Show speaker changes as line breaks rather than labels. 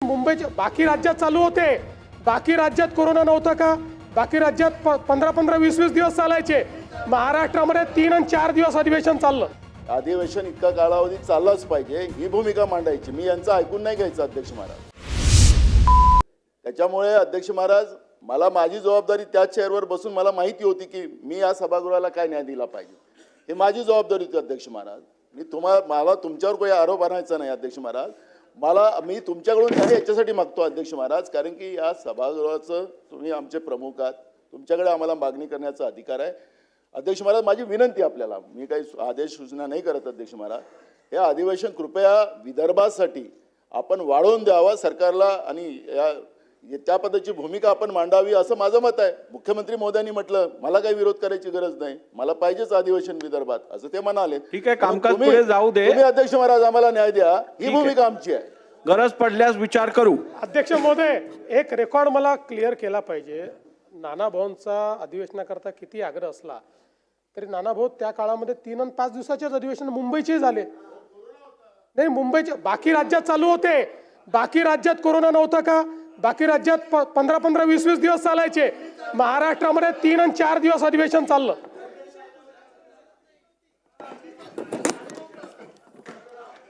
मुंबईच्या बाकी राज्यात चालू होते, बाकी राज्यात कोरोना नव्हता का? बाकी राज्यात 15-15, 20-20 दिवस चालायचे. महाराष्ट्रामध्ये 3 आणि 4 दिवस अधिवेशन चाललं.
अधिवेशन इतका कालावधी चाललाच पाहिजे ही भूमिका मांडायची. मी यांचं ऐकून नाही घ्यायचं अध्यक्ष महाराज. त्याच्यामुळे अध्यक्ष महाराज मला माझी जबाबदारी त्या चेअरवर बसून मला माहिती होती की मी या सभागृहाला काय न्याय दिला पाहिजे. हे माझी जबाबदारी होती अध्यक्ष महाराज. मला तुमच्यावर काही आरोप आणायचा नाही अध्यक्ष महाराज. मी तुमच्याकडून न्याय याच्यासाठी मागतो अध्यक्ष महाराज, कारण की या सभागृहाचं तुम्ही आमचे प्रमुख आहात, तुमच्याकडे आम्हाला मागणी करण्याचा अधिकार आहे. अध्यक्ष महाराज माझी विनंती आपल्याला, मी काही आदेश सूचना नाही करत अध्यक्ष महाराज, हे अधिवेशन कृपया विदर्भासाठी आपण वाढवून द्यावा सरकारला आणि त्या पद्धतीची भूमिका आपण मांडावी असं माझं मत आहे. मुख्यमंत्री महोदयांनी म्हटलं मला काही विरोध करायची गरज नाही, मला पाहिजेच अधिवेशन विदर्भात असं ते म्हणाले.
ठीक आहे, कामकाज पुढे जाऊ दे.
तुम्ही अध्यक्ष महाराज आम्हाला न्याय द्या, ही भूमिका आमची आहे.
गरज पडल्यास विचार करू.
अध्यक्ष महोदय, एक रेकॉर्ड मला क्लिअर केला पाहिजे. नानाभाऊंचा अधिवेशनाकरता किती आग्रह असला तरी नानाभाऊ त्या काळामध्ये 3 आणि 5 दिवसाचेच अधिवेशन मुंबईचे झाले नाही. मुंबईच्या बाकी राज्यात चालू होते, बाकी राज्यात कोरोना नव्हता का? बाकी राज्यात 15-15, 20-20 दिवस चालायचे. महाराष्ट्रामध्ये 3 आणि 4 दिवस अधिवेशन चाललं.